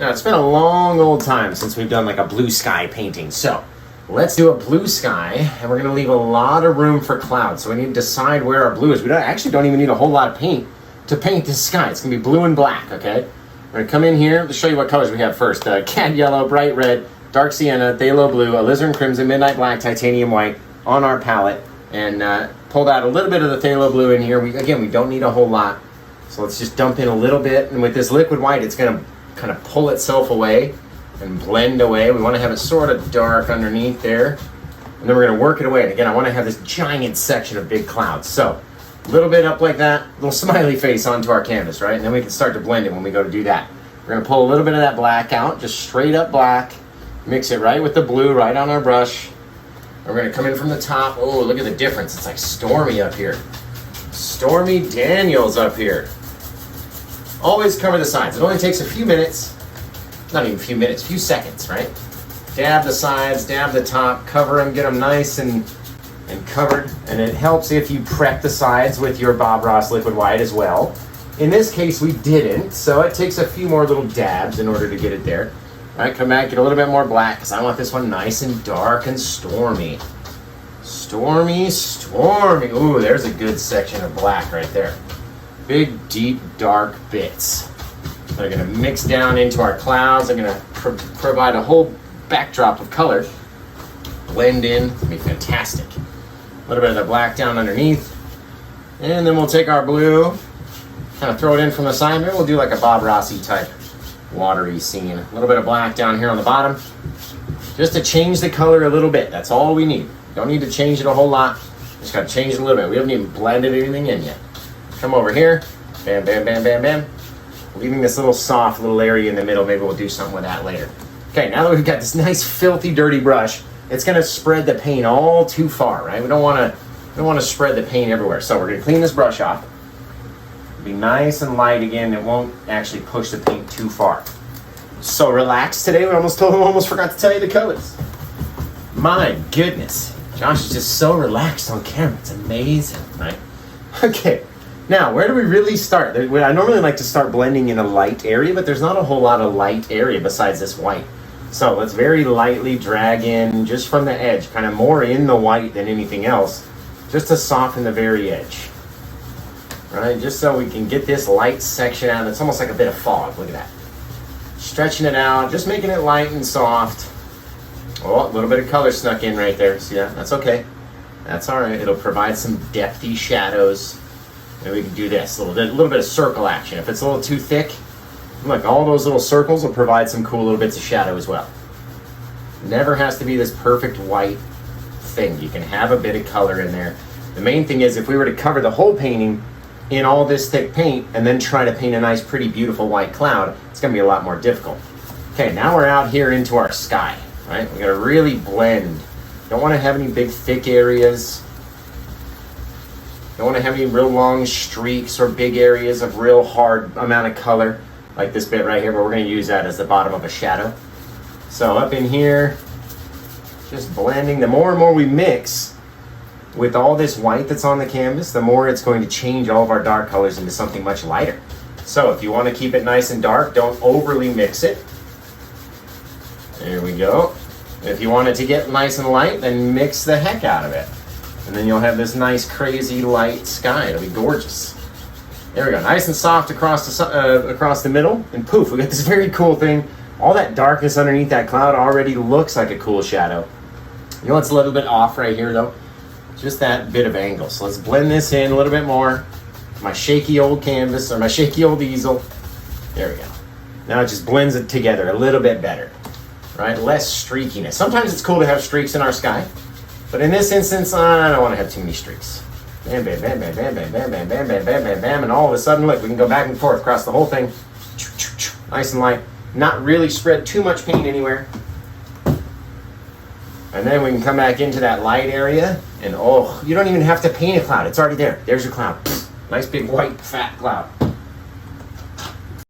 Now, it's been a long old time since we've done like a blue sky painting. So let's do a blue sky, and we're going to leave a lot of room for clouds. So we need to decide where our blue is. We actually don't even need a whole lot of paint to paint this sky. It's going to be blue and black, okay? We're going to come in here. Let's show you what colors we have first. Cad yellow, bright red, dark sienna, phthalo blue, alizarin crimson, midnight black, titanium white on our palette. And pulled out a little bit of the phthalo blue in here. Again, we don't need a whole lot. So let's just dump in a little bit. And with this liquid white, it's going to kind of pull itself away and blend away. We want to have it sort of dark underneath there. And then we're going to work it away. And again, I want to have this giant section of big clouds. So a little bit up like that, little smiley face onto our canvas, right? And then we can start to blend it when we go to do that. We're going to pull a little bit of that black out, just straight up black. Mix it right with the blue, right on our brush. And we're going to come in from the top. Oh, look at the difference. It's like Stormy up here. Stormy Daniels up here. Always cover the sides. It only takes a few minutes, not even a few minutes, a few seconds, right? Dab the sides, dab the top, cover them, get them nice and covered. And it helps if you prep the sides with your Bob Ross liquid white as well. In this case, we didn't, so it takes a few more little dabs in order to get it there. All right, come back, get a little bit more black, because I want this one nice and dark and stormy. Stormy, stormy. Ooh, there's a good section of black right there. Big, deep, dark bits. They're going to mix down into our clouds. They're going to provide a whole backdrop of color. Blend in. It'll be fantastic. A little bit of the black down underneath. And then we'll take our blue, kind of throw it in from the side. Maybe we'll do like a Bob Rossi type watery scene. A little bit of black down here on the bottom. Just to change the color a little bit. That's all we need. Don't need to change it a whole lot. Just got to change it a little bit. We haven't even blended anything in yet. Come over here, bam, bam, bam, bam, bam. Leaving this little soft little area in the middle. Maybe we'll do something with that later. Okay, now that we've got this nice filthy dirty brush, it's gonna spread the paint all too far, right? We don't wanna spread the paint everywhere. So we're gonna clean this brush off. Be nice and light again. It won't actually push the paint too far. So relaxed today. We almost forgot to tell you the colors. My goodness, Josh is just so relaxed on camera. It's amazing, right? Okay. Now, where do we really start? I normally like to start blending in a light area, but there's not a whole lot of light area besides this white. So let's very lightly drag in just from the edge, kind of more in the white than anything else, just to soften the very edge. Right, just so we can get this light section out. It's almost like a bit of fog, look at that. Stretching it out, just making it light and soft. Oh, a little bit of color snuck in right there, see that? That's okay. That's all right, it'll provide some depthy shadows. And we can do this, a little bit of circle action. If it's a little too thick, look, all those little circles will provide some cool little bits of shadow as well. Never has to be this perfect white thing. You can have a bit of color in there. The main thing is if we were to cover the whole painting in all this thick paint and then try to paint a nice, pretty, beautiful white cloud, it's gonna be a lot more difficult. Okay, now we're out here into our sky, right? We gotta really blend. Don't wanna have any big, thick areas. Don't want to have any real long streaks or big areas of real hard amount of color like this bit right here, but we're going to use that as the bottom of a shadow. So up in here, just blending. The more and more we mix with all this white that's on the canvas, the more it's going to change all of our dark colors into something much lighter. So if you want to keep it nice and dark, don't overly mix it. There we go. If you want it to get nice and light, then mix the heck out of it. And then you'll have this nice, crazy light sky. It'll be gorgeous. There we go. Nice and soft across the middle. And poof, we got this very cool thing. All that darkness underneath that cloud already looks like a cool shadow. You know what's a little bit off right here, though? Just that bit of angle. So let's blend this in a little bit more. My shaky old canvas, or my shaky old easel. There we go. Now it just blends it together a little bit better. Right? Less streakiness. Sometimes it's cool to have streaks in our sky. But in this instance, I don't want to have too many streaks. Bam, bam, bam, bam, bam, bam, bam, bam, bam, bam, bam, bam, bam, and all of a sudden, look, we can go back and forth across the whole thing. Nice and light. Not really spread too much paint anywhere. And then we can come back into that light area, and oh, you don't even have to paint a cloud. It's already there. There's your cloud. Nice big white fat cloud.